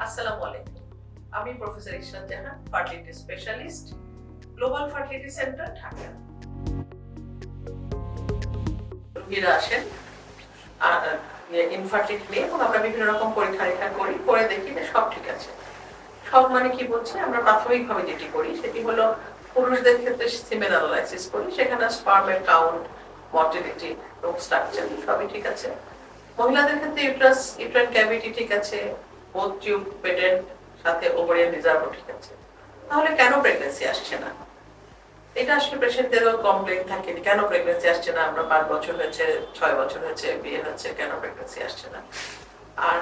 আসসালামু আলাইকুম। আমি professor Ishrat Jahan, fertility specialist, global fertility centre, Dhaka. রোগীরা আসেন ইনফার্টিলিটি নিয়ে এবং আমরা বিভিন্ন রকম পরীক্ষা নিরীক্ষা করি, করে দেখি যে সব ঠিক আছে। সব মানে কি বলছি, আমরা প্রাথমিকভাবে যেটি করি সেটি হলো পুরুষদের ক্ষেত্রে সিমেন অ্যানালাইসিস করি, সেখানে স্পার্মের কাউন্ট, মর্টিলিটি এবং স্ট্রাকচার সবই ঠিক আছে। মহিলাদের ক্ষেত্রে ইউট্রাইন ক্যাভিটি ঠিক আছে, বোথ টিউব পেটেন্ট সাথে ওভারিয়ান রিজার্ভও ঠিক আছে। তাহলে কেন প্রেগন্যান্সি আসছে না? এটা আসলে পেশেন্টদেরও কমপ্লেইন থাকে, কেন প্রেগন্যান্সি আসছে না, আমরা 5 বছর হয়েছে, 6 বছর হয়েছে, বিয়ে হচ্ছে, কেন প্রেগন্যান্সি আসছে না? আর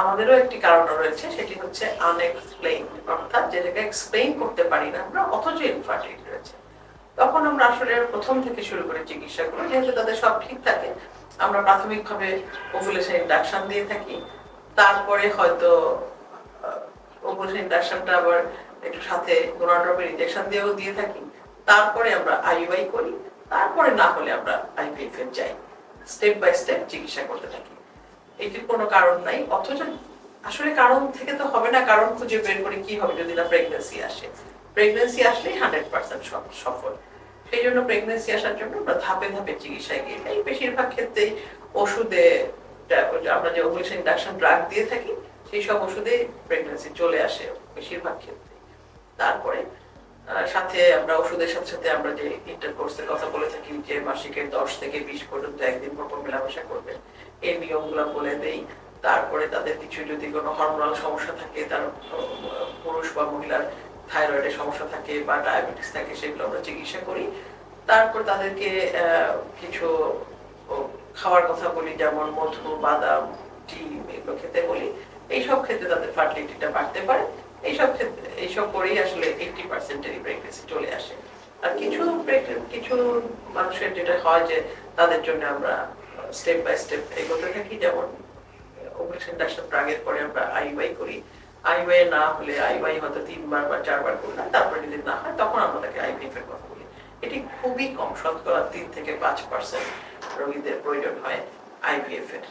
আমাদেরও একটি কারণ রয়েছে, সেটি হচ্ছে আনএক্সপ্লেইন, অর্থাৎ যেটাকে এক্সপ্লেইন করতে পারি না আমরা, অথচ ইনফার্টিলিটি রয়েছে। তখন আমরা আসলে প্রথম থেকে শুরু করে চিকিৎসা করি, যেহেতু তাদের সব ঠিক থাকে আমরা প্রাথমিকভাবে ওভুলেশন ইন্ডাকশন দিয়ে থাকি, তারপরে হয়তো ওভুলেশন ইন্ডাকশনটা আবার একটু সাথে গোনাড্রপের ইনজেকশন দিয়েও দিয়ে থাকি, তারপরে আমরা আইইউআই করি, তারপরে না হলে আমরা আইভিএফ এর যাই, স্টেপ বাই স্টেপ চিকিৎসা করতে থাকি। এটির কোনো কারণ নাই, অথচ আসলে কারণ থেকে তো হবে না, কারণ খুঁজে বের করে কি হবে যদি না প্রেগন্যান্সি আসে। প্রেগন্যান্সি আসলেই 100% সফল। সেই জন্য প্রেগন্যান্সি আসার জন্য আমরা ধাপে ধাপে চিকিৎসায় গিয়ে যাই। বেশিরভাগ ক্ষেত্রেই ওষুধে, আমরা যে ওভুলেশন ইন্ডাকশন ড্রাগ দিয়ে থাকি, সেই সব ওষুধে প্রেগন্যান্সি চলে আসে বেশিরভাগ ক্ষেত্রে। তারপরে সাথে আমরা ওষুধের সাথে সাথে আমরা যে ইন্টারকোর্সের কথা বলে থাকি, যে মাসিকের 10 থেকে 20 পর্যন্ত একদিন পর মেলামেশা করবে, এই নিয়মগুলো বলে দেই। তারপরে তাদের কিছু যদি কোনো হরমোনাল সমস্যা থাকে, তার পুরুষ বা মহিলার থাইরয়েডের সমস্যা থাকে বা ডায়াবেটিস থাকে, সেগুলো আমরা চিকিৎসা করি। তারপর তাদেরকে কিছু খাওয়ার কথা বলি, যেমন মধু, বাদাম, ডিম এগুলো খেতে বলি। এইসব ক্ষেত্রে তাদের ফার্টিলিটিটা বাড়তে পারে। এইসব করেই আসলে 80%-এরই প্রেগন্যান্সি চলে আসে। আর কিছু মানুষের যেটা হয় যে তাদের জন্য আমরা স্টেপ বাই স্টেপ এগোতে থাকি, যেমন ওভুলেশন ইন্ডাকশন ড্রাগের পরে আমরা আইইউআই করি। আইইউআই না হলে আইইউআই হয়তো 3 বার বা 4 বার করলাম, তারপরে যদি না হয় তখন আমরা তাকে আইভিএফ এর কথা বলি। এটি খুবই কম, শতকরা 3 থেকে 5% রোগীদের প্রয়োজন হয় আইভিএফ এর।